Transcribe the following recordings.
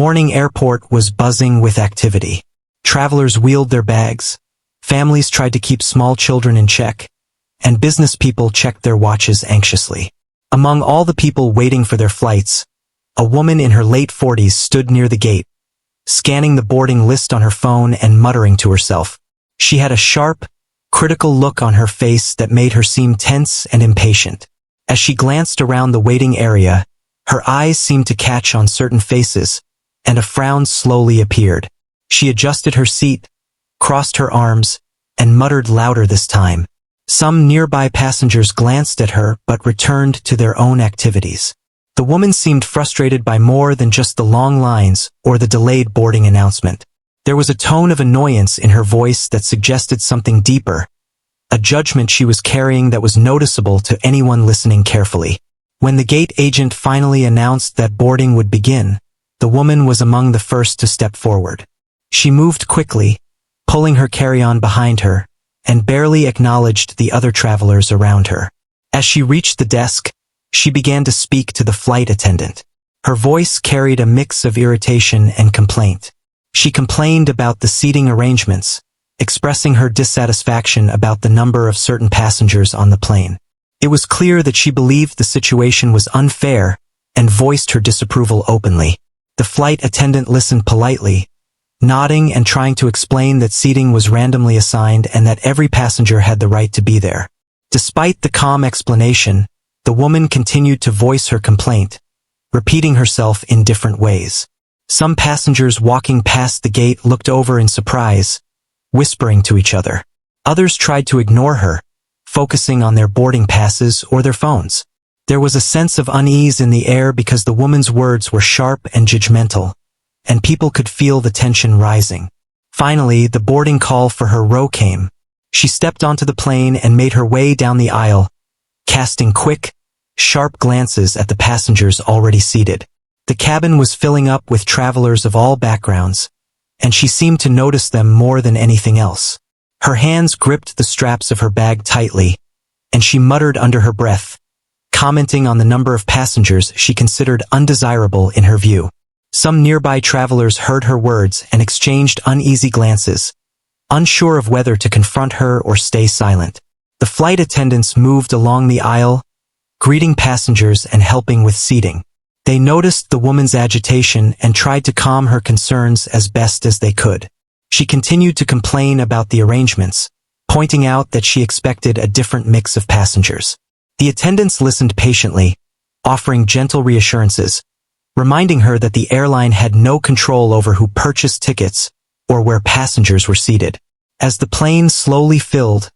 morning airport was buzzing with activity. Travelers wheeled their bags, families tried to keep small children in check, and business people checked their watches anxiously. Among all the people waiting for their flights, a woman in her late 40s stood near the gate, scanning the boarding list on her phone and muttering to herself. She had a sharp, critical look on her face that made her seem tense and impatient. As she glanced around the waiting area, her eyes seemed to catch on certain faces, and a frown slowly appeared. She adjusted her seat, crossed her arms, and muttered louder this time. Some nearby passengers glanced at her but returned to their own activities. The woman seemed frustrated by more than just the long lines or the delayed boarding announcement. There was a tone of annoyance in her voice that suggested something deeper, a judgment she was carrying that was noticeable to anyone listening carefully. When the gate agent finally announced that boarding would begin, the woman was among the first to step forward. She moved quickly, pulling her carry-on behind her, and barely acknowledged the other travelers around her. As she reached the desk, she began to speak to the flight attendant. Her voice carried a mix of irritation and complaint. She complained about the seating arrangements, expressing her dissatisfaction about the number of certain passengers on the plane. It was clear that she believed the situation was unfair and voiced her disapproval openly. The flight attendant listened politely, nodding and trying to explain that seating was randomly assigned and that every passenger had the right to be there. Despite the calm explanation, the woman continued to voice her complaint, repeating herself in different ways. Some passengers walking past the gate looked over in surprise, whispering to each other. Others tried to ignore her, focusing on their boarding passes or their phones. There was a sense of unease in the air because the woman's words were sharp and judgmental, and people could feel the tension rising. Finally, the boarding call for her row came. She stepped onto the plane and made her way down the aisle, casting quick, sharp glances at the passengers already seated. The cabin was filling up with travelers of all backgrounds, and she seemed to notice them more than anything else. Her hands gripped the straps of her bag tightly, and she muttered under her breath, commenting on the number of passengers she considered undesirable in her view. Some nearby travelers heard her words and exchanged uneasy glances, unsure of whether to confront her or stay silent. The flight attendants moved along the aisle, greeting passengers and helping with seating. They noticed the woman's agitation and tried to calm her concerns as best as they could. She continued to complain about the arrangements, pointing out that she expected a different mix of passengers. The attendants listened patiently, offering gentle reassurances, reminding her that the airline had no control over who purchased tickets or where passengers were seated. As the plane slowly filled,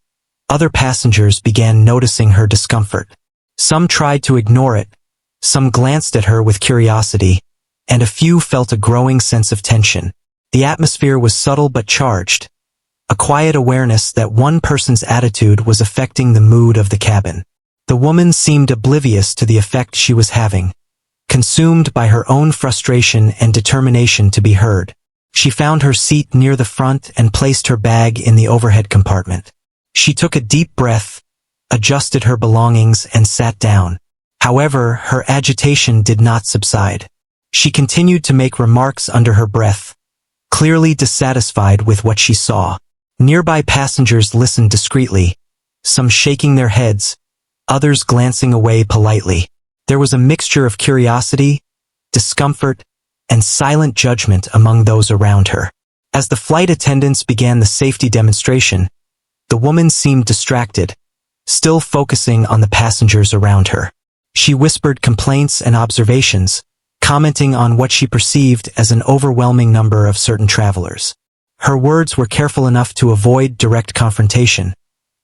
other passengers began noticing her discomfort. Some tried to ignore it, some glanced at her with curiosity, and a few felt a growing sense of tension. The atmosphere was subtle but charged, a quiet awareness that one person's attitude was affecting the mood of the cabin. The woman seemed oblivious to the effect she was having, consumed by her own frustration and determination to be heard. She found her seat near the front and placed her bag in the overhead compartment. She took a deep breath, adjusted her belongings, and sat down. However, her agitation did not subside. She continued to make remarks under her breath, clearly dissatisfied with what she saw. Nearby passengers listened discreetly, some shaking their heads, others glancing away politely. There was a mixture of curiosity, discomfort, and silent judgment among those around her. As the flight attendants began the safety demonstration, the woman seemed distracted, still focusing on the passengers around her. She whispered complaints and observations, commenting on what she perceived as an overwhelming number of certain travelers. Her words were careful enough to avoid direct confrontation,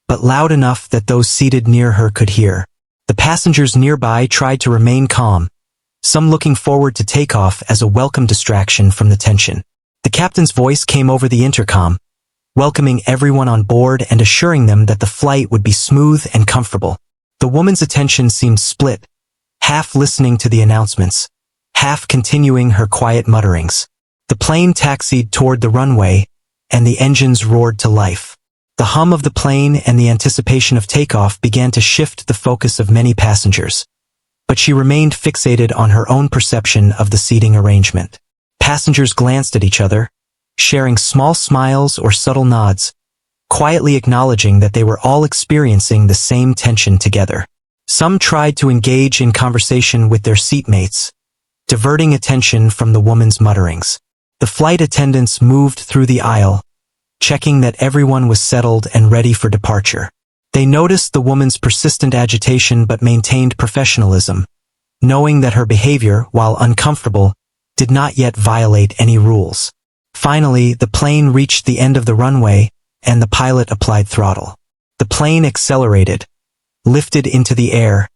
but loud enough that those seated near her could hear. The passengers nearby tried to remain calm, some looking forward to takeoff as a welcome distraction from the tension. The captain's voice came over the intercom, welcoming everyone on board and assuring them that the flight would be smooth and comfortable. The woman's attention seemed split, half listening to the announcements, half continuing her quiet mutterings. The plane taxied toward the runway, and the engines roared to life. The hum of the plane and the anticipation of takeoff began to shift the focus of many passengers, but she remained fixated on her own perception of the seating arrangement. Passengers glanced at each other, sharing small smiles or subtle nods, quietly acknowledging that they were all experiencing the same tension together. Some tried to engage in conversation with their seatmates, diverting attention from the woman's mutterings. The flight attendants moved through the aisle, checking that everyone was settled and ready for departure. They noticed the woman's persistent agitation but maintained professionalism, knowing that her behavior, while uncomfortable, did not yet violate any rules. Finally, the plane reached the end of the runway, and the pilot applied throttle. The plane accelerated, lifted into the air,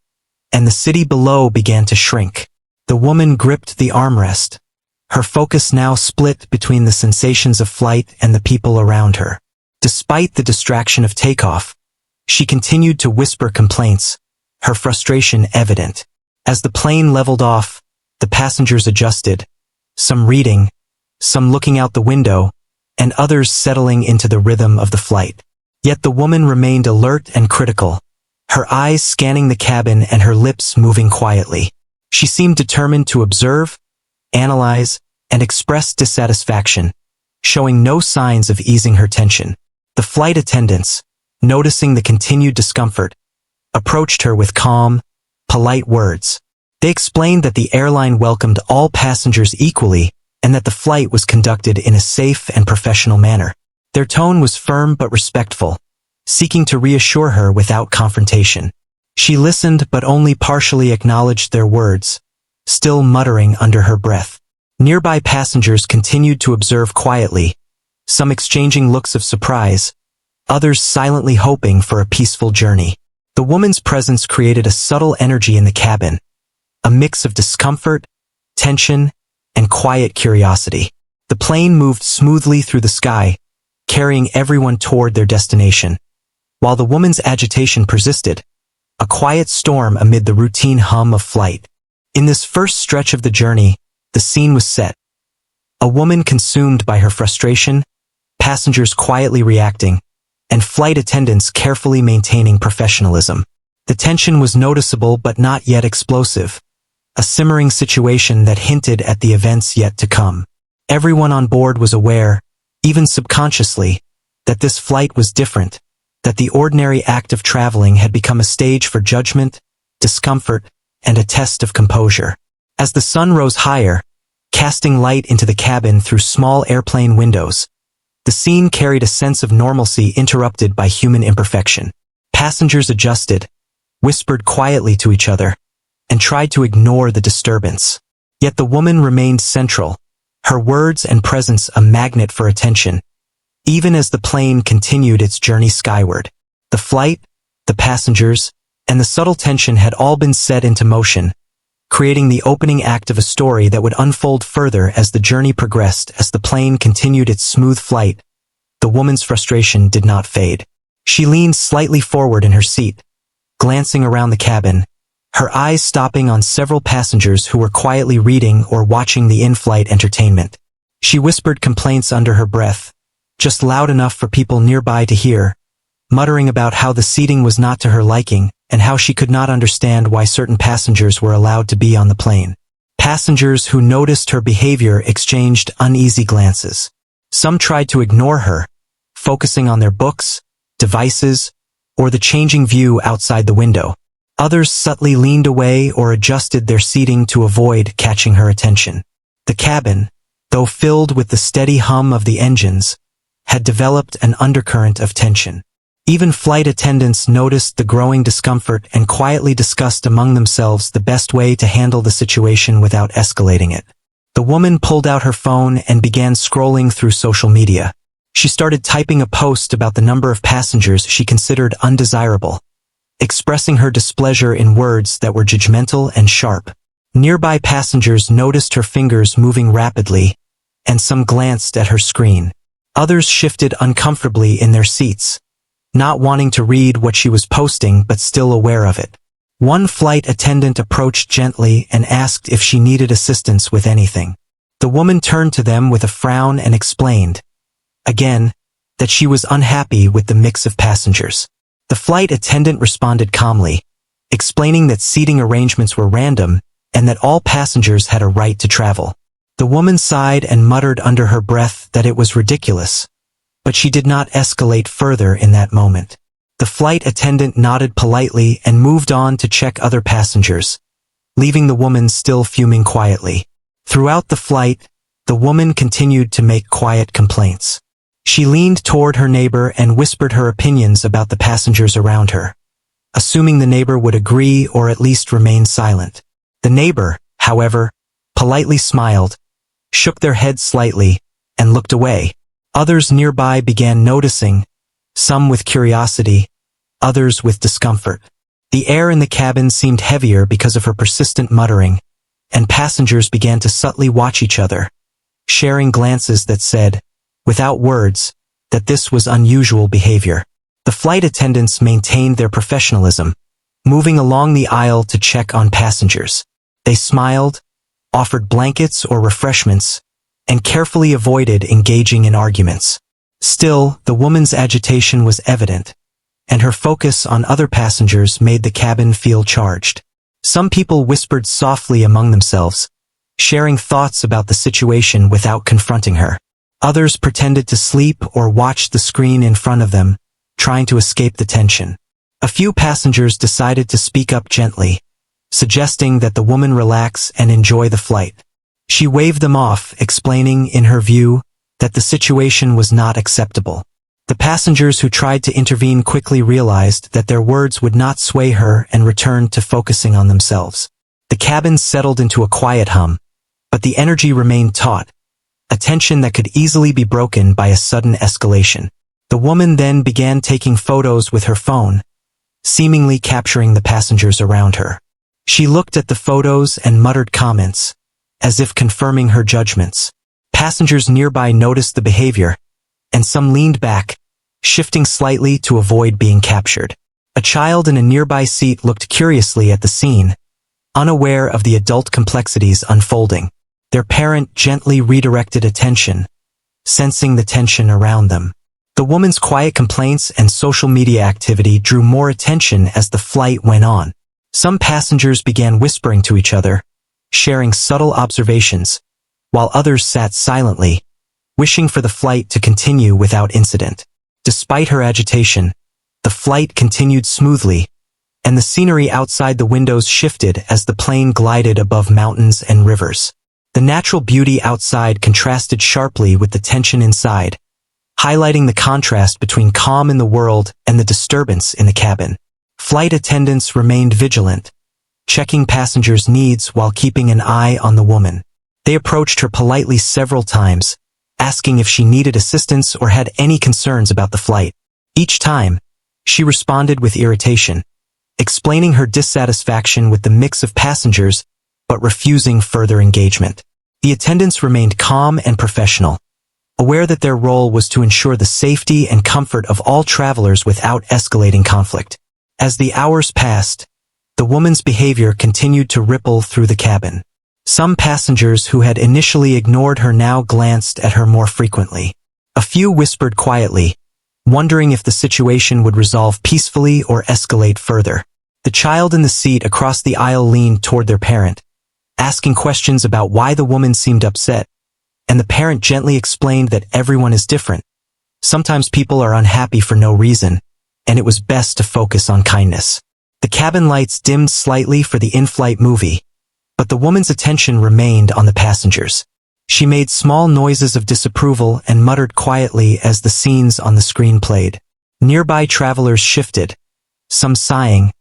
and the city below began to shrink. The woman gripped the armrest, her focus now split between the sensations of flight and the people around her. Despite the distraction of takeoff, she continued to whisper complaints, her frustration evident. As the plane leveled off, the passengers adjusted, some reading, some looking out the window, and others settling into the rhythm of the flight. Yet the woman remained alert and critical, her eyes scanning the cabin and her lips moving quietly. She seemed determined to observe, analyze, and express dissatisfaction, showing no signs of easing her tension. The flight attendants, noticing the continued discomfort, approached her with calm, polite words. They explained that the airline welcomed all passengers equally and that the flight was conducted in a safe and professional manner. Their tone was firm but respectful, seeking to reassure her without confrontation. She listened but only partially acknowledged their words, still muttering under her breath. Nearby passengers continued to observe quietly, some exchanging looks of surprise, others silently hoping for a peaceful journey. The woman's presence created a subtle energy in the cabin, a mix of discomfort, tension, and quiet curiosity. The plane moved smoothly through the sky, carrying everyone toward their destination. While the woman's agitation persisted, a quiet storm amid the routine hum of flight. In this first stretch of the journey, the scene was set. A woman consumed by her frustration, passengers quietly reacting, and flight attendants carefully maintaining professionalism. The tension was noticeable but not yet explosive, a simmering situation that hinted at the events yet to come. Everyone on board was aware, even subconsciously, that this flight was different, that the ordinary act of traveling had become a stage for judgment, discomfort, and a test of composure. As the sun rose higher, casting light into the cabin through small airplane windows, the scene carried a sense of normalcy interrupted by human imperfection. Passengers adjusted, whispered quietly to each other, and tried to ignore the disturbance. Yet the woman remained central, her words and presence a magnet for attention, even as the plane continued its journey skyward. The flight, the passengers, and the subtle tension had all been set into motion, creating the opening act of a story that would unfold further as the journey progressed. As the plane continued its smooth flight, the woman's frustration did not fade. She leaned slightly forward in her seat, glancing around the cabin, her eyes stopping on several passengers who were quietly reading or watching the in-flight entertainment. She whispered complaints under her breath, just loud enough for people nearby to hear, muttering about how the seating was not to her liking and how she could not understand why certain passengers were allowed to be on the plane. Passengers who noticed her behavior exchanged uneasy glances. Some tried to ignore her, focusing on their books, devices, or the changing view outside the window. Others subtly leaned away or adjusted their seating to avoid catching her attention. The cabin, though filled with the steady hum of the engines, had developed an undercurrent of tension. Even flight attendants noticed the growing discomfort and quietly discussed among themselves the best way to handle the situation without escalating it. The woman pulled out her phone and began scrolling through social media. She started typing a post about the number of passengers she considered undesirable, expressing her displeasure in words that were judgmental and sharp. Nearby passengers noticed her fingers moving rapidly, and some glanced at her screen. Others shifted uncomfortably in their seats, not wanting to read what she was posting but still aware of it. One flight attendant approached gently and asked if she needed assistance with anything. The woman turned to them with a frown and explained, again, that she was unhappy with the mix of passengers. The flight attendant responded calmly, explaining that seating arrangements were random and that all passengers had a right to travel. The woman sighed and muttered under her breath that it was ridiculous, but she did not escalate further in that moment. The flight attendant nodded politely and moved on to check other passengers, leaving the woman still fuming quietly. Throughout the flight, the woman continued to make quiet complaints. She leaned toward her neighbor and whispered her opinions about the passengers around her, assuming the neighbor would agree or at least remain silent. The neighbor, however, politely smiled, shook their heads slightly, and looked away. Others nearby began noticing, some with curiosity, others with discomfort. The air in the cabin seemed heavier because of her persistent muttering, and passengers began to subtly watch each other, sharing glances that said, without words, that this was unusual behavior. The flight attendants maintained their professionalism, moving along the aisle to check on passengers. They smiled, offered blankets or refreshments, and carefully avoided engaging in arguments. Still, the woman's agitation was evident, and her focus on other passengers made the cabin feel charged. Some people whispered softly among themselves, sharing thoughts about the situation without confronting her. Others pretended to sleep or watched the screen in front of them, trying to escape the tension. A few passengers decided to speak up gently, suggesting that the woman relax and enjoy the flight. She waved them off, explaining, in her view, that the situation was not acceptable. The passengers who tried to intervene quickly realized that their words would not sway her and returned to focusing on themselves. The cabin settled into a quiet hum, but the energy remained taut, a tension that could easily be broken by a sudden escalation. The woman then began taking photos with her phone, seemingly capturing the passengers around her. She looked at the photos and muttered comments, as if confirming her judgments. Passengers nearby noticed the behavior, and some leaned back, shifting slightly to avoid being captured. A child in a nearby seat looked curiously at the scene, unaware of the adult complexities unfolding. Their parent gently redirected attention, sensing the tension around them. The woman's quiet complaints and social media activity drew more attention as the flight went on. Some passengers began whispering to each other, sharing subtle observations, while others sat silently, wishing for the flight to continue without incident. Despite her agitation, the flight continued smoothly, and the scenery outside the windows shifted as the plane glided above mountains and rivers. The natural beauty outside contrasted sharply with the tension inside, highlighting the contrast between calm in the world and the disturbance in the cabin. Flight attendants remained vigilant, checking passengers' needs while keeping an eye on the woman. They approached her politely several times, asking if she needed assistance or had any concerns about the flight. Each time, she responded with irritation, explaining her dissatisfaction with the mix of passengers but refusing further engagement. The attendants remained calm and professional, aware that their role was to ensure the safety and comfort of all travelers without escalating conflict. As the hours passed, the woman's behavior continued to ripple through the cabin. Some passengers who had initially ignored her now glanced at her more frequently. A few whispered quietly, wondering if the situation would resolve peacefully or escalate further. The child in the seat across the aisle leaned toward their parent, asking questions about why the woman seemed upset, and the parent gently explained that everyone is different. Sometimes people are unhappy for no reason, and it was best to focus on kindness. The cabin lights dimmed slightly for the in-flight movie, but the woman's attention remained on the passengers. She made small noises of disapproval and muttered quietly as the scenes on the screen played. Nearby travelers shifted, some sighing,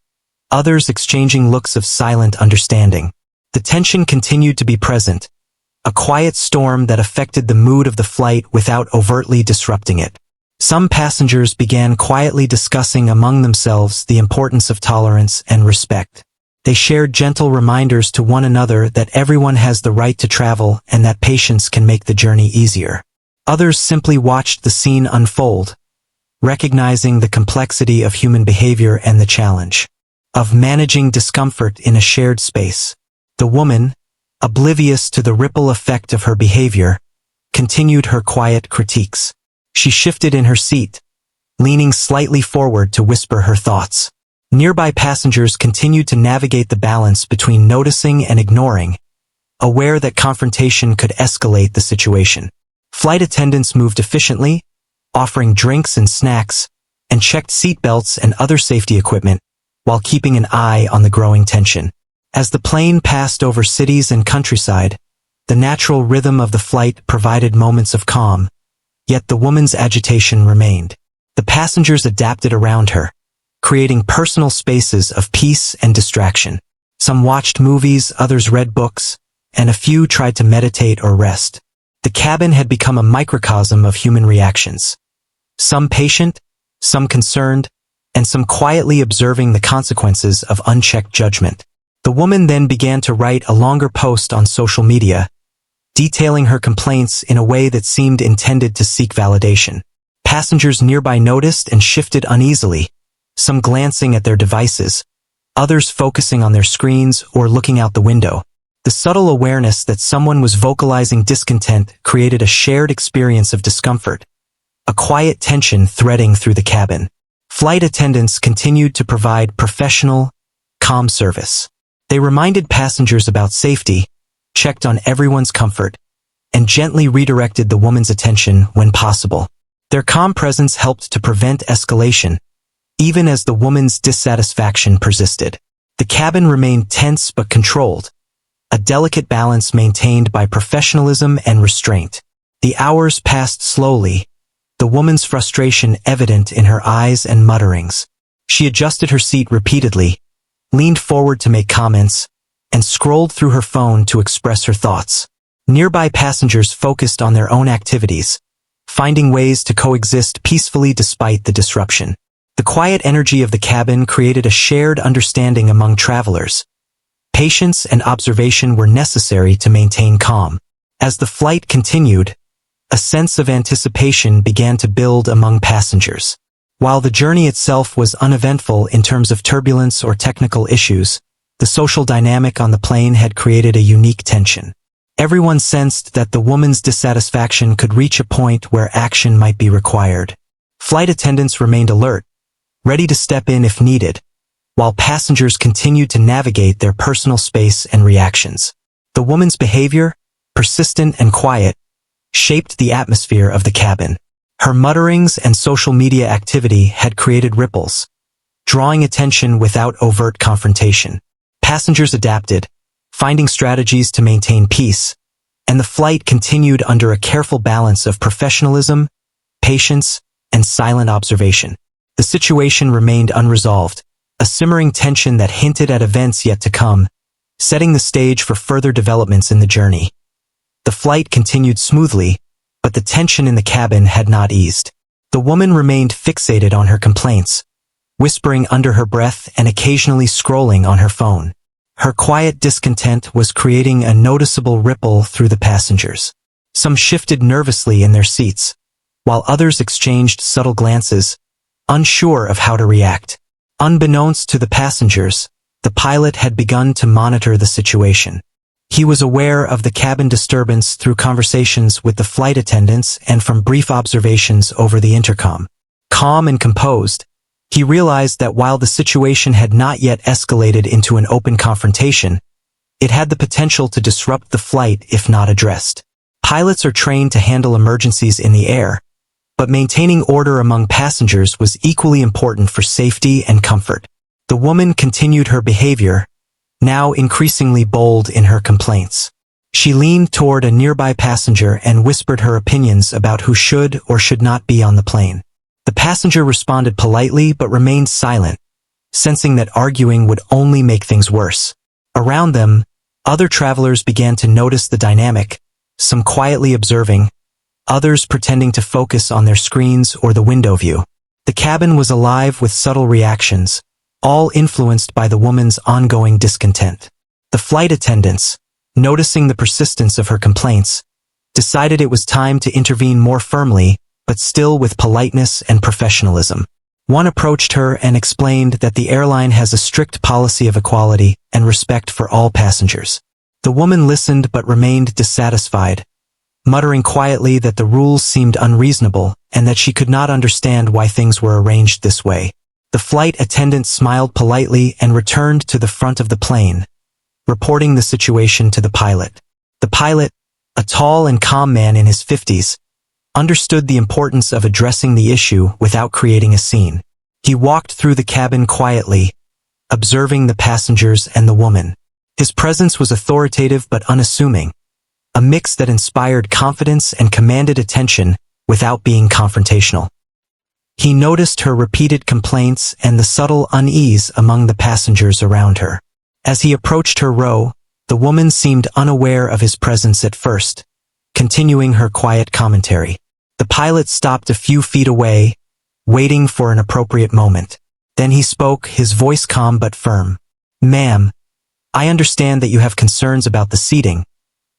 others exchanging looks of silent understanding. The tension continued to be present, a quiet storm that affected the mood of the flight without overtly disrupting it. Some passengers began quietly discussing among themselves the importance of tolerance and respect. They shared gentle reminders to one another that everyone has the right to travel and that patience can make the journey easier. Others simply watched the scene unfold, recognizing the complexity of human behavior and the challenge of managing discomfort in a shared space. The woman, oblivious to the ripple effect of her behavior, continued her quiet critiques. She shifted in her seat, leaning slightly forward to whisper her thoughts. Nearby passengers continued to navigate the balance between noticing and ignoring, aware that confrontation could escalate the situation. Flight attendants moved efficiently, offering drinks and snacks, and checked seatbelts and other safety equipment, while keeping an eye on the growing tension. As the plane passed over cities and countryside, the natural rhythm of the flight provided moments of calm, yet the woman's agitation remained. The passengers adapted around her, creating personal spaces of peace and distraction. Some watched movies, others read books, and a few tried to meditate or rest. The cabin had become a microcosm of human reactions. Some patient, some concerned, and some quietly observing the consequences of unchecked judgment. The woman then began to write a longer post on social media, detailing her complaints in a way that seemed intended to seek validation. Passengers nearby noticed and shifted uneasily, some glancing at their devices, others focusing on their screens or looking out the window. The subtle awareness that someone was vocalizing discontent created a shared experience of discomfort, a quiet tension threading through the cabin. Flight attendants continued to provide professional, calm service. They reminded passengers about safety, checked on everyone's comfort, and gently redirected the woman's attention when possible. Their calm presence helped to prevent escalation, even as the woman's dissatisfaction persisted. The cabin remained tense but controlled, a delicate balance maintained by professionalism and restraint. The hours passed slowly, the woman's frustration evident in her eyes and mutterings. She adjusted her seat repeatedly, leaned forward to make comments, and scrolled through her phone to express her thoughts. Nearby passengers focused on their own activities, finding ways to coexist peacefully despite the disruption. The quiet energy of the cabin created a shared understanding among travelers. Patience and observation were necessary to maintain calm. As the flight continued, a sense of anticipation began to build among passengers. While the journey itself was uneventful in terms of turbulence or technical issues, the social dynamic on the plane had created a unique tension. Everyone sensed that the woman's dissatisfaction could reach a point where action might be required. Flight attendants remained alert, ready to step in if needed, while passengers continued to navigate their personal space and reactions. The woman's behavior, persistent and quiet, shaped the atmosphere of the cabin. Her mutterings and social media activity had created ripples, drawing attention without overt confrontation. Passengers adapted, finding strategies to maintain peace, and the flight continued under a careful balance of professionalism, patience, and silent observation. The situation remained unresolved, a simmering tension that hinted at events yet to come, setting the stage for further developments in the journey. The flight continued smoothly, but the tension in the cabin had not eased. The woman remained fixated on her complaints, whispering under her breath and occasionally scrolling on her phone. Her quiet discontent was creating a noticeable ripple through the passengers. Some shifted nervously in their seats, while others exchanged subtle glances, unsure of how to react. Unbeknownst to the passengers, the pilot had begun to monitor the situation. He was aware of the cabin disturbance through conversations with the flight attendants and from brief observations over the intercom. Calm and composed, he realized that while the situation had not yet escalated into an open confrontation, it had the potential to disrupt the flight if not addressed. Pilots are trained to handle emergencies in the air, but maintaining order among passengers was equally important for safety and comfort. The woman continued her behavior, now increasingly bold in her complaints. She leaned toward a nearby passenger and whispered her opinions about who should or should not be on the plane. The passenger responded politely but remained silent, sensing that arguing would only make things worse. Around them, other travelers began to notice the dynamic, some quietly observing, others pretending to focus on their screens or the window view. The cabin was alive with subtle reactions, all influenced by the woman's ongoing discontent. The flight attendants, noticing the persistence of her complaints, decided it was time to intervene more firmly, but still with politeness and professionalism. One approached her and explained that the airline has a strict policy of equality and respect for all passengers. The woman listened but remained dissatisfied, muttering quietly that the rules seemed unreasonable and that she could not understand why things were arranged this way. The flight attendant smiled politely and returned to the front of the plane, reporting the situation to the pilot. The pilot, a tall and calm man in his 50s, understood the importance of addressing the issue without creating a scene. He walked through the cabin quietly, observing the passengers and the woman. His presence was authoritative but unassuming, a mix that inspired confidence and commanded attention without being confrontational. He noticed her repeated complaints and the subtle unease among the passengers around her. As he approached her row, the woman seemed unaware of his presence at first, continuing her quiet commentary. The pilot stopped a few feet away, waiting for an appropriate moment. Then he spoke, his voice calm but firm. "Ma'am, I understand that you have concerns about the seating,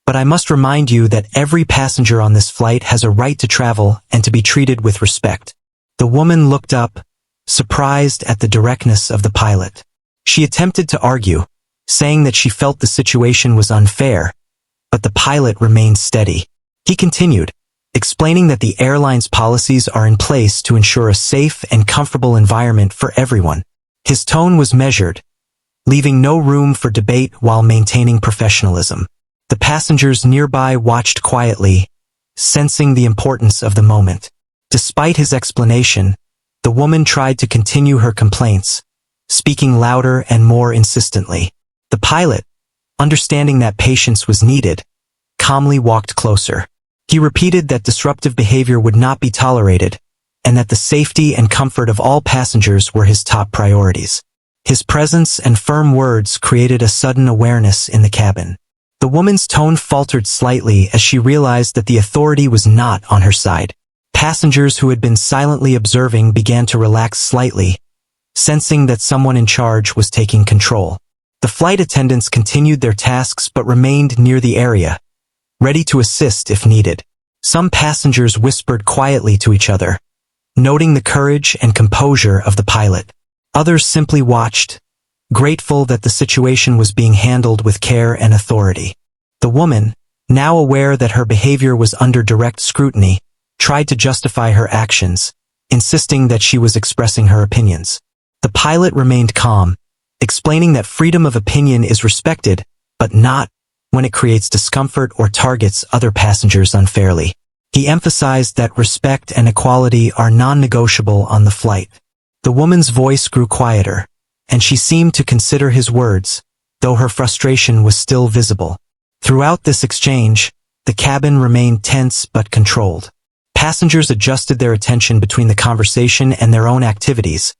but I must remind you that every passenger on this flight has a right to travel and to be treated with respect." The woman looked up, surprised at the directness of the pilot. She attempted to argue, saying that she felt the situation was unfair, but the pilot remained steady. He continued, explaining that the airline's policies are in place to ensure a safe and comfortable environment for everyone. His tone was measured, leaving no room for debate while maintaining professionalism. The passengers nearby watched quietly, sensing the importance of the moment. Despite his explanation, the woman tried to continue her complaints, speaking louder and more insistently. The pilot, understanding that patience was needed, calmly walked closer. He repeated that disruptive behavior would not be tolerated, and that the safety and comfort of all passengers were his top priorities. His presence and firm words created a sudden awareness in the cabin. The woman's tone faltered slightly as she realized that the authority was not on her side. Passengers who had been silently observing began to relax slightly, sensing that someone in charge was taking control. The flight attendants continued their tasks but remained near the area, ready to assist if needed. Some passengers whispered quietly to each other, noting the courage and composure of the pilot. Others simply watched, grateful that the situation was being handled with care and authority. The woman, now aware that her behavior was under direct scrutiny, tried to justify her actions, insisting that she was expressing her opinions. The pilot remained calm, explaining that freedom of opinion is respected, but not when it creates discomfort or targets other passengers unfairly. He emphasized that respect and equality are non-negotiable on the flight. The woman's voice grew quieter, and she seemed to consider his words, though her frustration was still visible. Throughout this exchange, the cabin remained tense but controlled. Passengers adjusted their attention between the conversation and their own activities,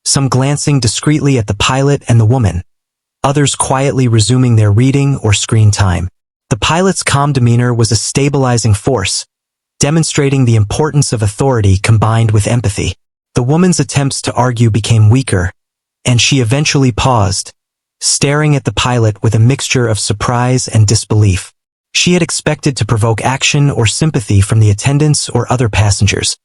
some glancing discreetly at the pilot and the woman, others quietly resuming their reading or screen time. The pilot's calm demeanor was a stabilizing force, demonstrating the importance of authority combined with empathy. The woman's attempts to argue became weaker, and she eventually paused, staring at the pilot with a mixture of surprise and disbelief. She had expected to provoke action or sympathy from the attendants or other passengers,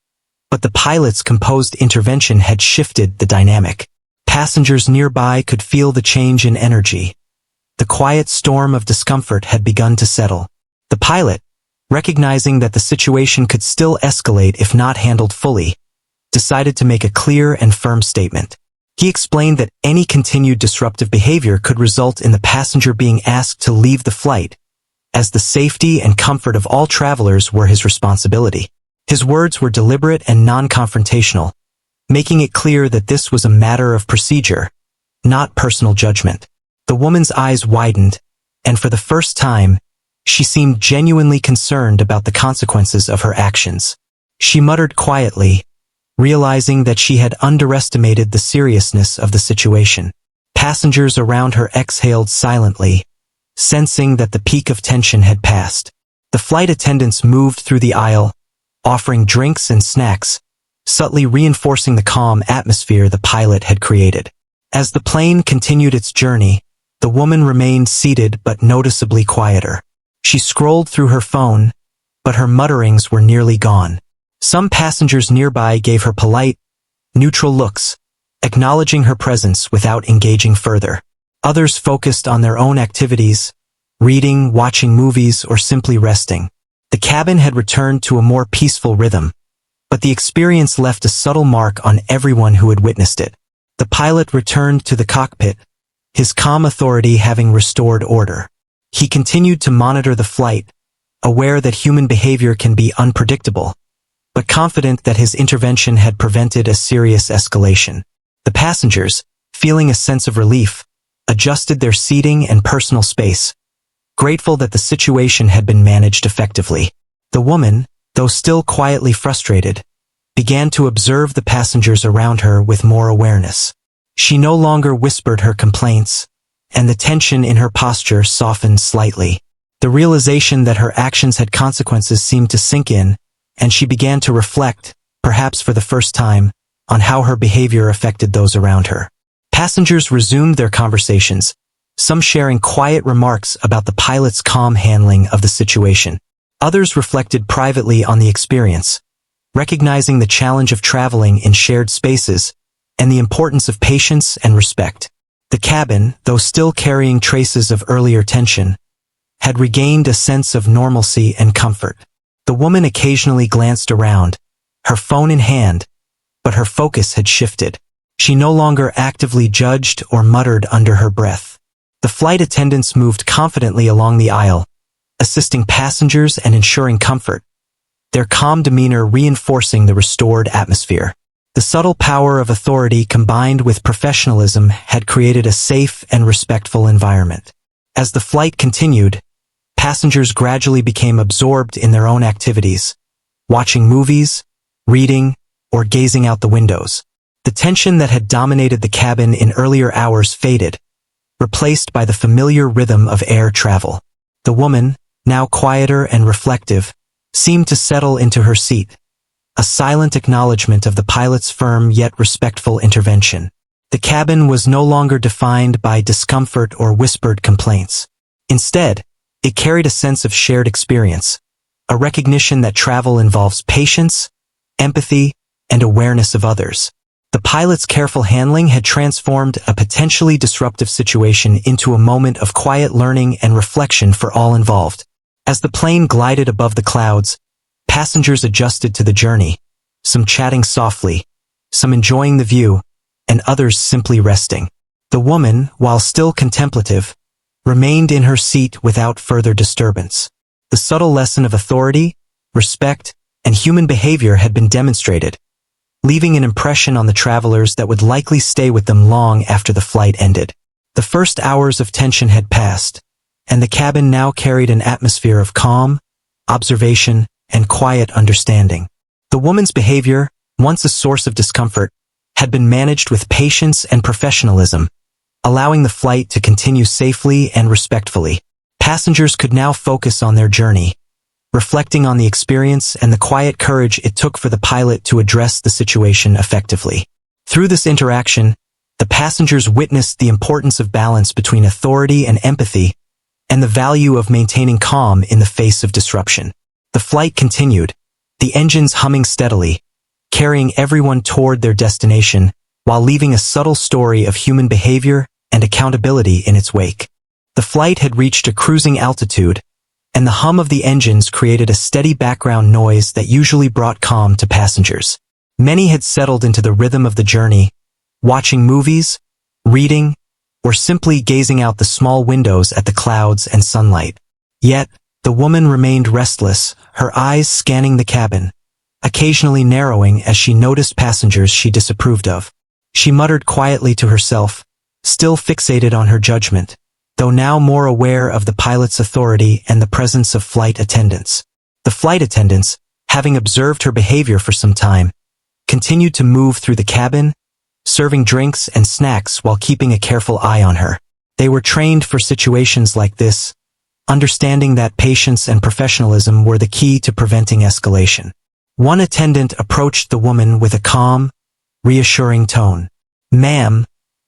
but the pilot's composed intervention had shifted the dynamic. Passengers nearby could feel the change in energy. The quiet storm of discomfort had begun to settle. The pilot, recognizing that the situation could still escalate if not handled fully, decided to make a clear and firm statement. He explained that any continued disruptive behavior could result in the passenger being asked to leave the flight, as the safety and comfort of all travelers were his responsibility. His words were deliberate and non-confrontational, making it clear that this was a matter of procedure, not personal judgment. The woman's eyes widened, and for the first time, she seemed genuinely concerned about the consequences of her actions. She muttered quietly, realizing that she had underestimated the seriousness of the situation. Passengers around her exhaled silently, sensing that the peak of tension had passed. The flight attendants moved through the aisle, offering drinks and snacks, subtly reinforcing the calm atmosphere the pilot had created. As the plane continued its journey, the woman remained seated but noticeably quieter. She scrolled through her phone, but her mutterings were nearly gone. Some passengers nearby gave her polite, neutral looks, acknowledging her presence without engaging further. Others focused on their own activities, reading, watching movies, or simply resting. The cabin had returned to a more peaceful rhythm, but the experience left a subtle mark on everyone who had witnessed it. The pilot returned to the cockpit, his calm authority having restored order. He continued to monitor the flight, aware that human behavior can be unpredictable, but confident that his intervention had prevented a serious escalation. The passengers, feeling a sense of relief, adjusted their seating and personal space, grateful that the situation had been managed effectively. The woman, though still quietly frustrated, began to observe the passengers around her with more awareness. She no longer whispered her complaints, and the tension in her posture softened slightly. The realization that her actions had consequences seemed to sink in, and she began to reflect, perhaps for the first time, on how her behavior affected those around her. Passengers resumed their conversations, some sharing quiet remarks about the pilot's calm handling of the situation. Others reflected privately on the experience, recognizing the challenge of traveling in shared spaces and the importance of patience and respect. The cabin, though still carrying traces of earlier tension, had regained a sense of normalcy and comfort. The woman occasionally glanced around, her phone in hand, but her focus had shifted. She no longer actively judged or muttered under her breath. The flight attendants moved confidently along the aisle, assisting passengers and ensuring comfort, their calm demeanor reinforcing the restored atmosphere. The subtle power of authority combined with professionalism had created a safe and respectful environment. As the flight continued, passengers gradually became absorbed in their own activities, watching movies, reading, or gazing out the windows. The tension that had dominated the cabin in earlier hours faded, replaced by the familiar rhythm of air travel. The woman, now quieter and reflective, seemed to settle into her seat, a silent acknowledgement of the pilot's firm yet respectful intervention. The cabin was no longer defined by discomfort or whispered complaints. Instead, it carried a sense of shared experience, a recognition that travel involves patience, empathy, and awareness of others. The pilot's careful handling had transformed a potentially disruptive situation into a moment of quiet learning and reflection for all involved. As the plane glided above the clouds, passengers adjusted to the journey, some chatting softly, some enjoying the view, and others simply resting. The woman, while still contemplative, remained in her seat without further disturbance. The subtle lesson of authority, respect, and human behavior had been demonstrated, leaving an impression on the travelers that would likely stay with them long after the flight ended. The first hours of tension had passed, and the cabin now carried an atmosphere of calm, observation, and quiet understanding. The woman's behavior, once a source of discomfort, had been managed with patience and professionalism, allowing the flight to continue safely and respectfully. Passengers could now focus on their journey, reflecting on the experience and the quiet courage it took for the pilot to address the situation effectively. Through this interaction, the passengers witnessed the importance of balance between authority and empathy, and the value of maintaining calm in the face of disruption. The flight continued, the engines humming steadily, carrying everyone toward their destination, while leaving a subtle story of human behavior and accountability in its wake. The flight had reached a cruising altitude, and the hum of the engines created a steady background noise that usually brought calm to passengers. Many had settled into the rhythm of the journey, watching movies, reading, or simply gazing out the small windows at the clouds and sunlight. Yet, the woman remained restless, her eyes scanning the cabin, occasionally narrowing as she noticed passengers she disapproved of. She muttered quietly to herself, still fixated on her judgment, though now more aware of the pilot's authority and the presence of flight attendants. The flight attendants, having observed her behavior for some time, continued to move through the cabin, serving drinks and snacks while keeping a careful eye on her. They were trained for situations like this, understanding that patience and professionalism were the key to preventing escalation. One attendant approached the woman with a calm, reassuring tone. "Ma'am,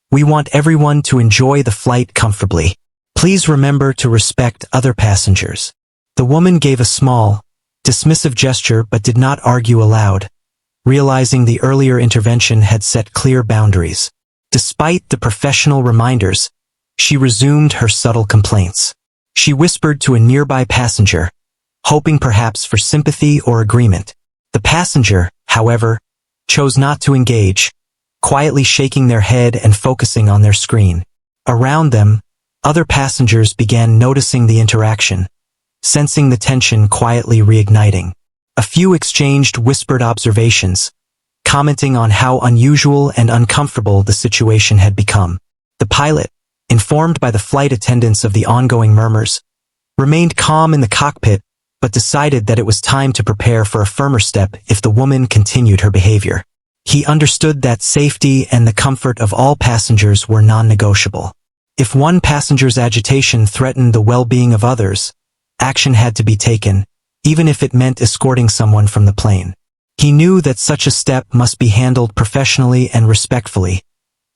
we want everyone to enjoy the flight comfortably. Please remember to respect other passengers." The woman gave a small, dismissive gesture but did not argue aloud, realizing the earlier intervention had set clear boundaries. Despite the professional reminders, she resumed her subtle complaints. She whispered to a nearby passenger, hoping perhaps for sympathy or agreement. The passenger, however, chose not to engage, quietly shaking their head and focusing on their screen. Around them, Other passengers began noticing the interaction, sensing the tension quietly reigniting. A few exchanged whispered observations, commenting on how unusual and uncomfortable the situation had become. The pilot, informed by the flight attendants of the ongoing murmurs, remained calm in the cockpit but decided that it was time to prepare for a firmer step if the woman continued her behavior. He understood that safety and the comfort of all passengers were non-negotiable. If one passenger's agitation threatened the well-being of others, action had to be taken, even if it meant escorting someone from the plane. He knew that such a step must be handled professionally and respectfully,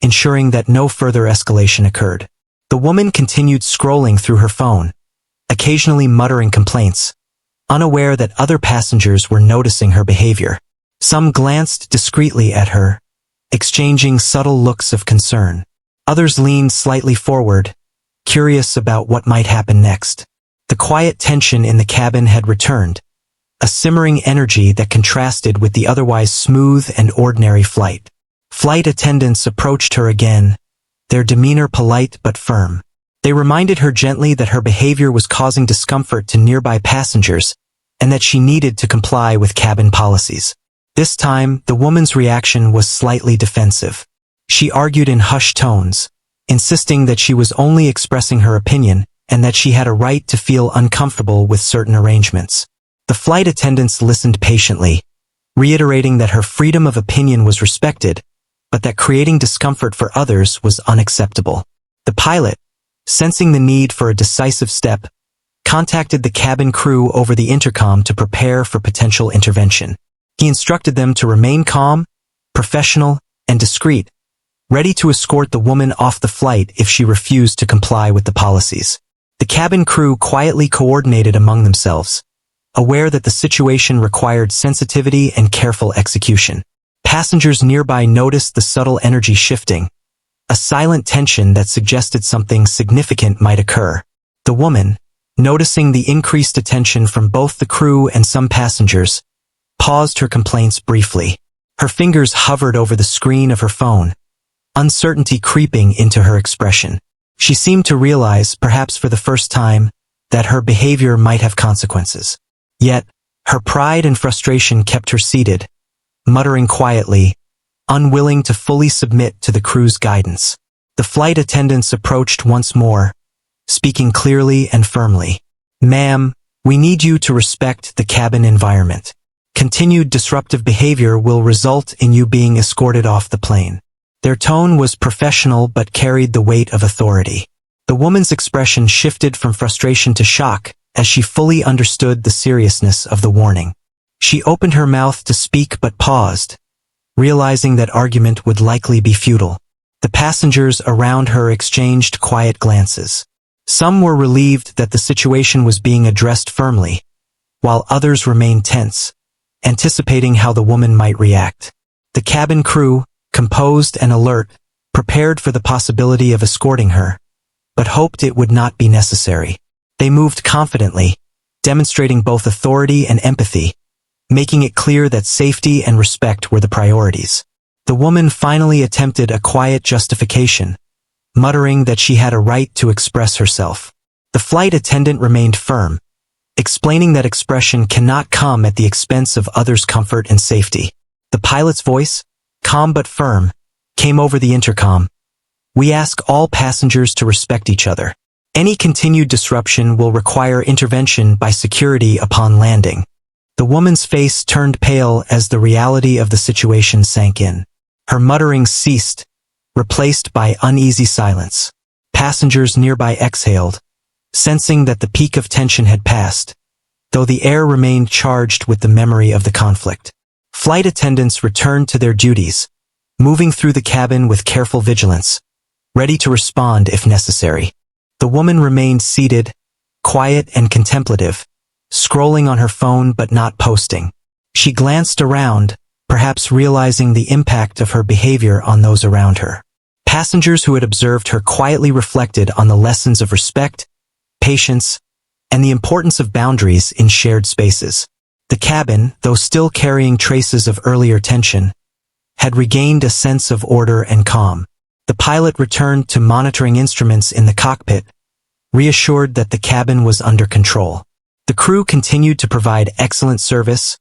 ensuring that no further escalation occurred. The woman continued scrolling through her phone, occasionally muttering complaints, unaware that other passengers were noticing her behavior. Some glanced discreetly at her, exchanging subtle looks of concern. Others leaned slightly forward, curious about what might happen next. The quiet tension in the cabin had returned, a simmering energy that contrasted with the otherwise smooth and ordinary flight. Flight attendants approached her again, their demeanor polite but firm. They reminded her gently that her behavior was causing discomfort to nearby passengers and that she needed to comply with cabin policies. This time, the woman's reaction was slightly defensive. She argued in hushed tones, insisting that she was only expressing her opinion and that she had a right to feel uncomfortable with certain arrangements. The flight attendants listened patiently, reiterating that her freedom of opinion was respected, but that creating discomfort for others was unacceptable. The pilot, sensing the need for a decisive step, contacted the cabin crew over the intercom to prepare for potential intervention. He instructed them to remain calm, professional, and discreet, ready to escort the woman off the flight if she refused to comply with the policies. The cabin crew quietly coordinated among themselves, aware that the situation required sensitivity and careful execution. Passengers nearby noticed the subtle energy shifting, a silent tension that suggested something significant might occur. The woman, noticing the increased attention from both the crew and some passengers, paused her complaints briefly. Her fingers hovered over the screen of her phone, uncertainty creeping into her expression. She seemed to realize, perhaps for the first time, that her behavior might have consequences. Yet, her pride and frustration kept her seated, muttering quietly, unwilling to fully submit to the crew's guidance. The flight attendants approached once more, speaking clearly and firmly. "Ma'am, we need you to respect the cabin environment. Continued disruptive behavior will result in you being escorted off the plane." Their tone was professional but carried the weight of authority. The woman's expression shifted from frustration to shock as she fully understood the seriousness of the warning. She opened her mouth to speak but paused, realizing that argument would likely be futile. The passengers around her exchanged quiet glances. Some were relieved that the situation was being addressed firmly, while others remained tense, anticipating how the woman might react. The cabin crew, composed and alert, prepared for the possibility of escorting her, but hoped it would not be necessary. They moved confidently, demonstrating both authority and empathy, making it clear that safety and respect were the priorities. The woman finally attempted a quiet justification, muttering that she had a right to express herself. The flight attendant remained firm, explaining that expression cannot come at the expense of others' comfort and safety. The pilot's voice, calm but firm, came over the intercom. "We ask all passengers to respect each other. Any continued disruption will require intervention by security upon landing." The woman's face turned pale as the reality of the situation sank in. Her mutterings ceased, replaced by uneasy silence. Passengers nearby exhaled, sensing that the peak of tension had passed, though the air remained charged with the memory of the conflict. Flight attendants returned to their duties, moving through the cabin with careful vigilance, ready to respond if necessary. The woman remained seated, quiet and contemplative, scrolling on her phone but not posting. She glanced around, perhaps realizing the impact of her behavior on those around her. Passengers who had observed her quietly reflected on the lessons of respect, patience, and the importance of boundaries in shared spaces. The cabin, though still carrying traces of earlier tension, had regained a sense of order and calm. The pilot returned to monitoring instruments in the cockpit, reassured that the cabin was under control. The crew continued to provide excellent service,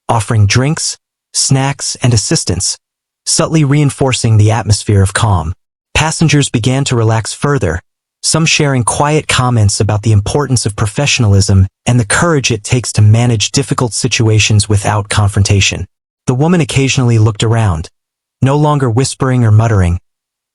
offering drinks, snacks, and assistance, subtly reinforcing the atmosphere of calm. Passengers began to relax further, some sharing quiet comments about the importance of professionalism and the courage it takes to manage difficult situations without confrontation. The woman occasionally looked around, no longer whispering or muttering,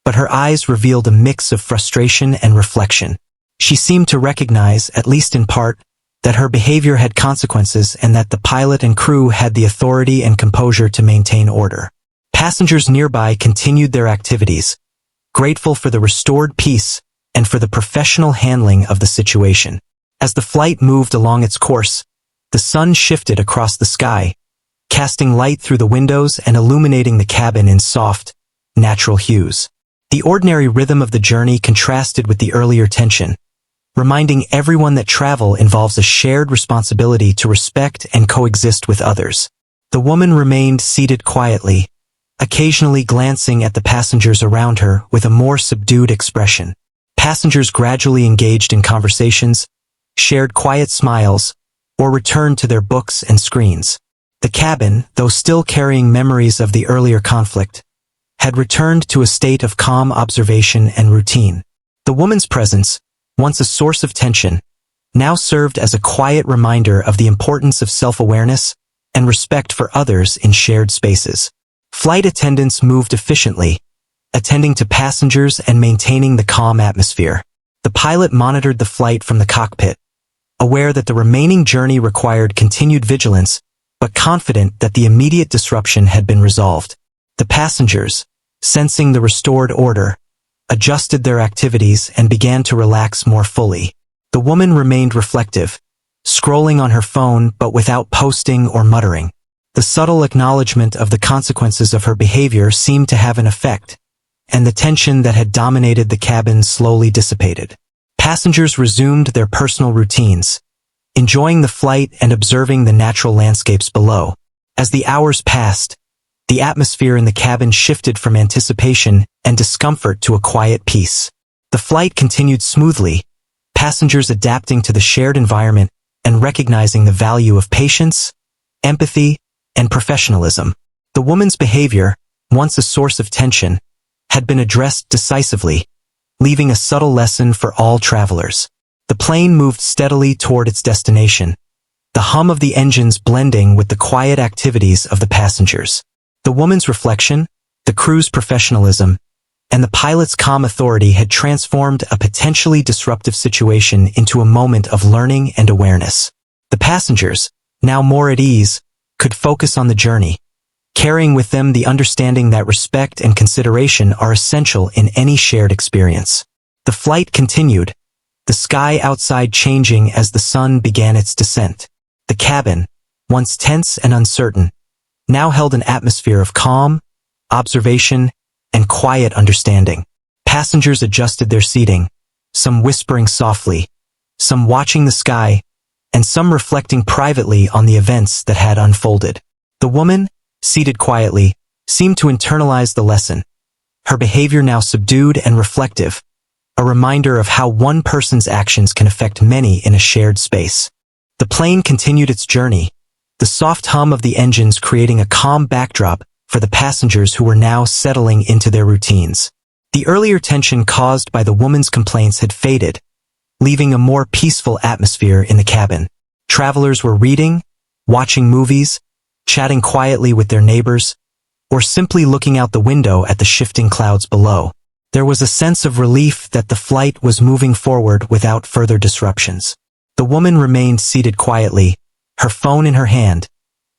but her eyes revealed a mix of frustration and reflection. She seemed to recognize, at least in part, that her behavior had consequences and that the pilot and crew had the authority and composure to maintain order. Passengers nearby continued their activities, grateful for the restored peace and for the professional handling of the situation. As the flight moved along its course, the sun shifted across the sky, casting light through the windows and illuminating the cabin in soft, natural hues. The ordinary rhythm of the journey contrasted with the earlier tension, reminding everyone that travel involves a shared responsibility to respect and coexist with others. The woman remained seated quietly, occasionally glancing at the passengers around her with a more subdued expression. Passengers gradually engaged in conversations, shared quiet smiles, or returned to their books and screens. The cabin, though still carrying memories of the earlier conflict, had returned to a state of calm observation and routine. The woman's presence, once a source of tension, now served as a quiet reminder of the importance of self-awareness and respect for others in shared spaces. Flight attendants moved efficiently, attending to passengers and maintaining the calm atmosphere. The pilot monitored the flight from the cockpit, aware that the remaining journey required continued vigilance, but confident that the immediate disruption had been resolved. The passengers, sensing the restored order, adjusted their activities and began to relax more fully. The woman remained reflective, scrolling on her phone but without posting or muttering. The subtle acknowledgement of the consequences of her behavior seemed to have an effect, and the tension that had dominated the cabin slowly dissipated. Passengers resumed their personal routines, enjoying the flight and observing the natural landscapes below. As the hours passed, the atmosphere in the cabin shifted from anticipation and discomfort to a quiet peace. The flight continued smoothly, passengers adapting to the shared environment and recognizing the value of patience, empathy, and professionalism. The woman's behavior, once a source of tension, had been addressed decisively, leaving a subtle lesson for all travelers. The plane moved steadily toward its destination, the hum of the engines blending with the quiet activities of the passengers. The woman's reflection, the crew's professionalism, and the pilot's calm authority had transformed a potentially disruptive situation into a moment of learning and awareness. The passengers, now more at ease, could focus on the journey, carrying with them the understanding that respect and consideration are essential in any shared experience. The flight continued, the sky outside changing as the sun began its descent. The cabin, once tense and uncertain, now held an atmosphere of calm, observation, and quiet understanding. Passengers adjusted their seating, some whispering softly, some watching the sky, and some reflecting privately on the events that had unfolded. The woman, seated quietly, seemed to internalize the lesson, her behavior now subdued and reflective, a reminder of how one person's actions can affect many in a shared space. The plane continued its journey, the soft hum of the engines creating a calm backdrop for the passengers who were now settling into their routines. The earlier tension caused by the woman's complaints had faded, leaving a more peaceful atmosphere in the cabin. Travelers were reading, watching movies, chatting quietly with their neighbors, or simply looking out the window at the shifting clouds below. There was a sense of relief that the flight was moving forward without further disruptions. The woman remained seated quietly, her phone in her hand,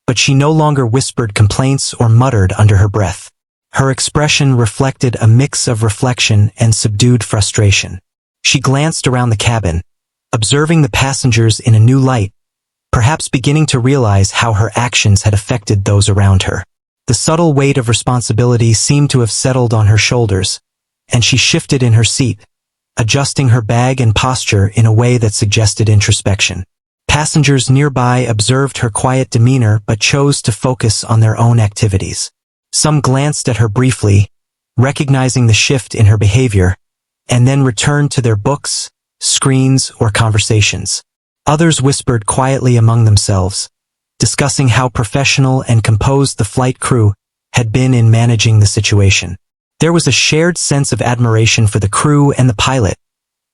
but she no longer whispered complaints or muttered under her breath. Her expression reflected a mix of reflection and subdued frustration. She glanced around the cabin, observing the passengers in a new light, perhaps beginning to realize how her actions had affected those around her. The subtle weight of responsibility seemed to have settled on her shoulders, and she shifted in her seat, adjusting her bag and posture in a way that suggested introspection. Passengers nearby observed her quiet demeanor but chose to focus on their own activities. Some glanced at her briefly, recognizing the shift in her behavior, and then returned to their books, screens, or conversations. Others whispered quietly among themselves, discussing how professional and composed the flight crew had been in managing the situation. There was a shared sense of admiration for the crew and the pilot,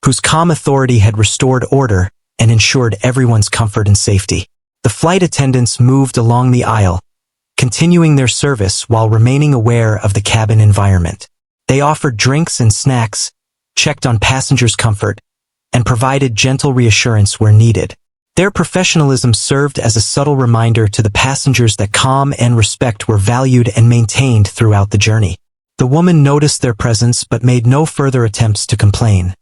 whose calm authority had restored order and ensured everyone's comfort and safety. The flight attendants moved along the aisle, continuing their service while remaining aware of the cabin environment. They offered drinks and snacks, checked on passengers' comfort, and provided gentle reassurance where needed. Their professionalism served as a subtle reminder to the passengers that calm and respect were valued and maintained throughout the journey. The woman noticed their presence but made no further attempts to complain,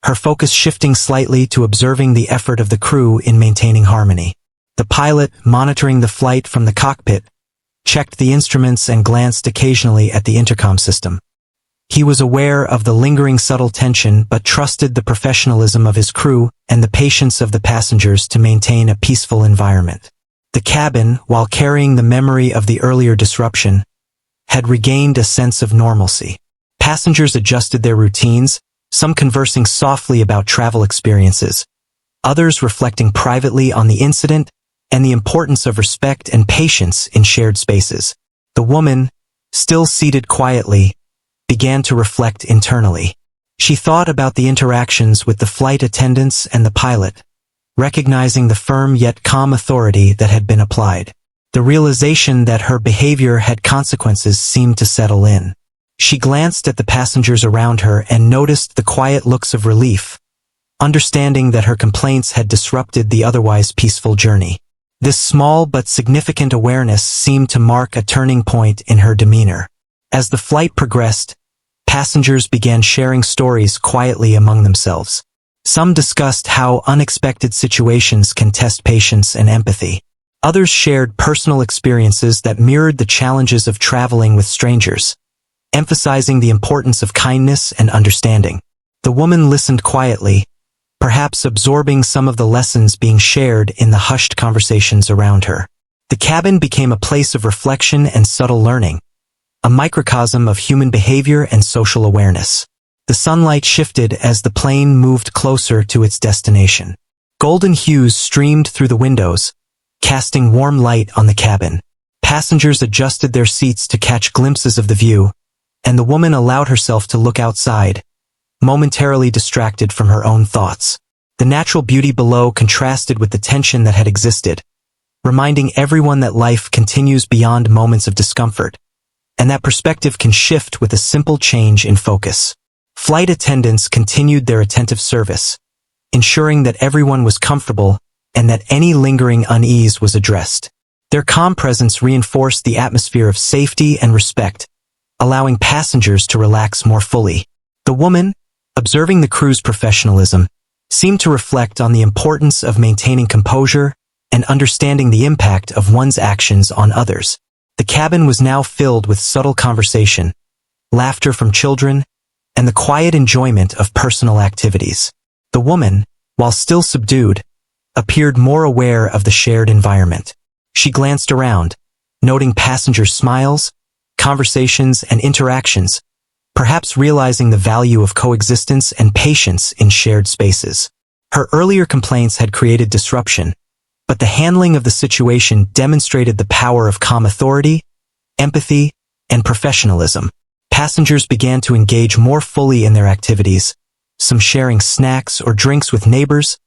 her focus shifting slightly to observing the effort of the crew in maintaining harmony. The pilot, monitoring the flight from the cockpit, checked the instruments and glanced occasionally at the intercom system. He was aware of the lingering subtle tension but trusted the professionalism of his crew and the patience of the passengers to maintain a peaceful environment. The cabin, while carrying the memory of the earlier disruption, had regained a sense of normalcy. Passengers adjusted their routines, some conversing softly about travel experiences, others reflecting privately on the incident and the importance of respect and patience in shared spaces. The woman, still seated quietly, began to reflect internally. She thought about the interactions with the flight attendants and the pilot, recognizing the firm yet calm authority that had been applied. The realization that her behavior had consequences seemed to settle in. She glanced at the passengers around her and noticed the quiet looks of relief, understanding that her complaints had disrupted the otherwise peaceful journey. This small but significant awareness seemed to mark a turning point in her demeanor. As the flight progressed, passengers began sharing stories quietly among themselves. Some discussed how unexpected situations can test patience and empathy. Others shared personal experiences that mirrored the challenges of traveling with strangers, emphasizing the importance of kindness and understanding. The woman listened quietly, perhaps absorbing some of the lessons being shared in the hushed conversations around her. The cabin became a place of reflection and subtle learning, a microcosm of human behavior and social awareness. The sunlight shifted as the plane moved closer to its destination. Golden hues streamed through the windows, casting warm light on the cabin. Passengers adjusted their seats to catch glimpses of the view, and the woman allowed herself to look outside, momentarily distracted from her own thoughts. The natural beauty below contrasted with the tension that had existed, reminding everyone that life continues beyond moments of discomfort, and that perspective can shift with a simple change in focus. Flight attendants continued their attentive service, ensuring that everyone was comfortable and that any lingering unease was addressed. Their calm presence reinforced the atmosphere of safety and respect, allowing passengers to relax more fully. The woman, observing the crew's professionalism, seemed to reflect on the importance of maintaining composure and understanding the impact of one's actions on others. The cabin was now filled with subtle conversation, laughter from children, and the quiet enjoyment of personal activities. The woman, while still subdued, appeared more aware of the shared environment. She glanced around, noting passengers' smiles, conversations, and interactions, perhaps realizing the value of coexistence and patience in shared spaces. Her earlier complaints had created disruption, but the handling of the situation demonstrated the power of calm authority, empathy, and professionalism. Passengers began to engage more fully in their activities, some sharing snacks or drinks with neighbors,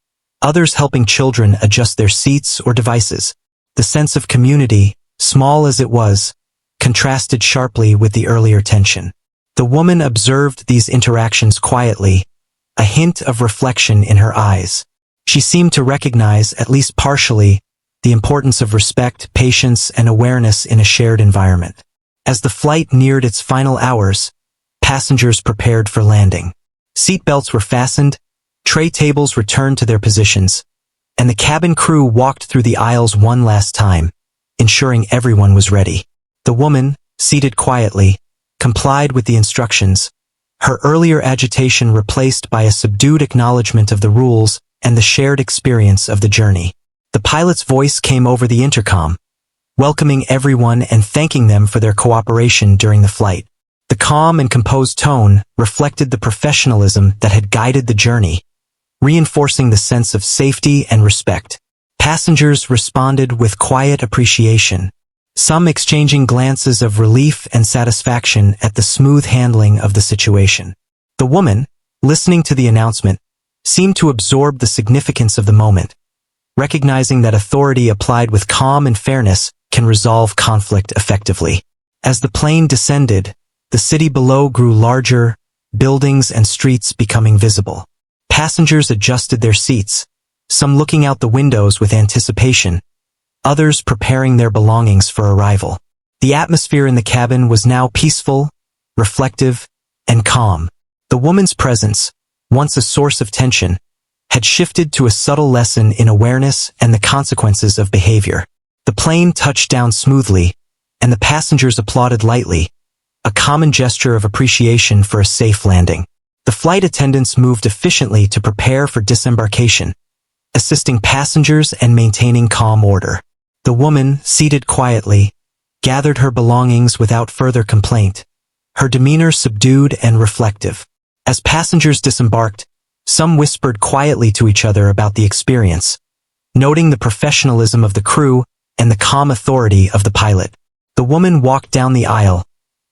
others helping children adjust their seats or devices. The sense of community, small as it was, contrasted sharply with the earlier tension. The woman observed these interactions quietly, a hint of reflection in her eyes. She seemed to recognize, at least partially, the importance of respect, patience, and awareness in a shared environment. As the flight neared its final hours, passengers prepared for landing. Seatbelts were fastened, tray tables returned to their positions, and the cabin crew walked through the aisles one last time, ensuring everyone was ready. The woman, seated quietly, complied with the instructions, her earlier agitation replaced by a subdued acknowledgement of the rules and the shared experience of the journey. The pilot's voice came over the intercom, welcoming everyone and thanking them for their cooperation during the flight. The calm and composed tone reflected the professionalism that had guided the journey, reinforcing the sense of safety and respect. Passengers responded with quiet appreciation, some exchanging glances of relief and satisfaction at the smooth handling of the situation. The woman, listening to the announcement, seemed to absorb the significance of the moment, recognizing that authority applied with calm and fairness can resolve conflict effectively. As the plane descended, the city below grew larger, buildings and streets becoming visible. Passengers adjusted their seats, some looking out the windows with anticipation, others preparing their belongings for arrival. The atmosphere in the cabin was now peaceful, reflective, and calm. The woman's presence, once a source of tension, had shifted to a subtle lesson in awareness and the consequences of behavior. The plane touched down smoothly, and the passengers applauded lightly, a common gesture of appreciation for a safe landing. The flight attendants moved efficiently to prepare for disembarkation, assisting passengers and maintaining calm order. The woman, seated quietly, gathered her belongings without further complaint, her demeanor subdued and reflective. As passengers disembarked, some whispered quietly to each other about the experience, noting the professionalism of the crew and the calm authority of the pilot. The woman walked down the aisle,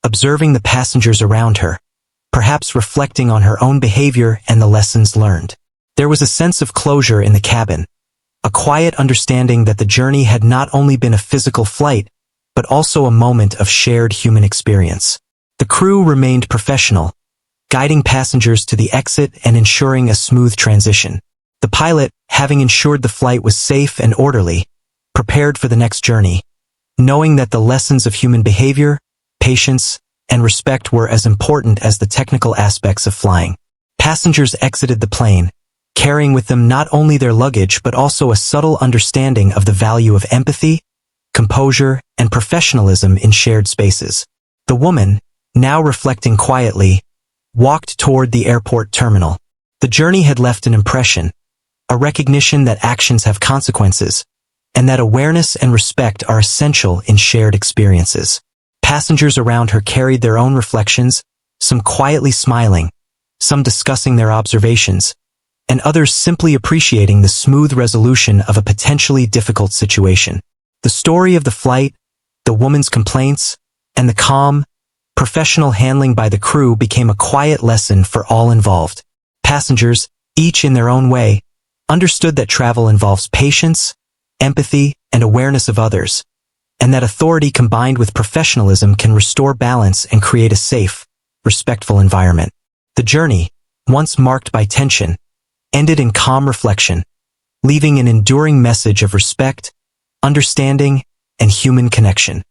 observing the passengers around her, perhaps reflecting on her own behavior and the lessons learned. There was a sense of closure in the cabin, a quiet understanding that the journey had not only been a physical flight, but also a moment of shared human experience. The crew remained professional, guiding passengers to the exit and ensuring a smooth transition. The pilot, having ensured the flight was safe and orderly, prepared for the next journey, knowing that the lessons of human behavior, patience, and respect were as important as the technical aspects of flying. Passengers exited the plane, carrying with them not only their luggage but also a subtle understanding of the value of empathy, composure, and professionalism in shared spaces. The woman, now reflecting quietly, walked toward the airport terminal. The journey had left an impression, a recognition that actions have consequences, and that awareness and respect are essential in shared experiences. Passengers around her carried their own reflections, some quietly smiling, some discussing their observations, and others simply appreciating the smooth resolution of a potentially difficult situation. The story of the flight, the woman's complaints, and the calm, professional handling by the crew became a quiet lesson for all involved. Passengers, each in their own way, understood that travel involves patience, empathy, and awareness of others, and that authority combined with professionalism can restore balance and create a safe, respectful environment. The journey, once marked by tension, ended in calm reflection, leaving an enduring message of respect, understanding, and human connection.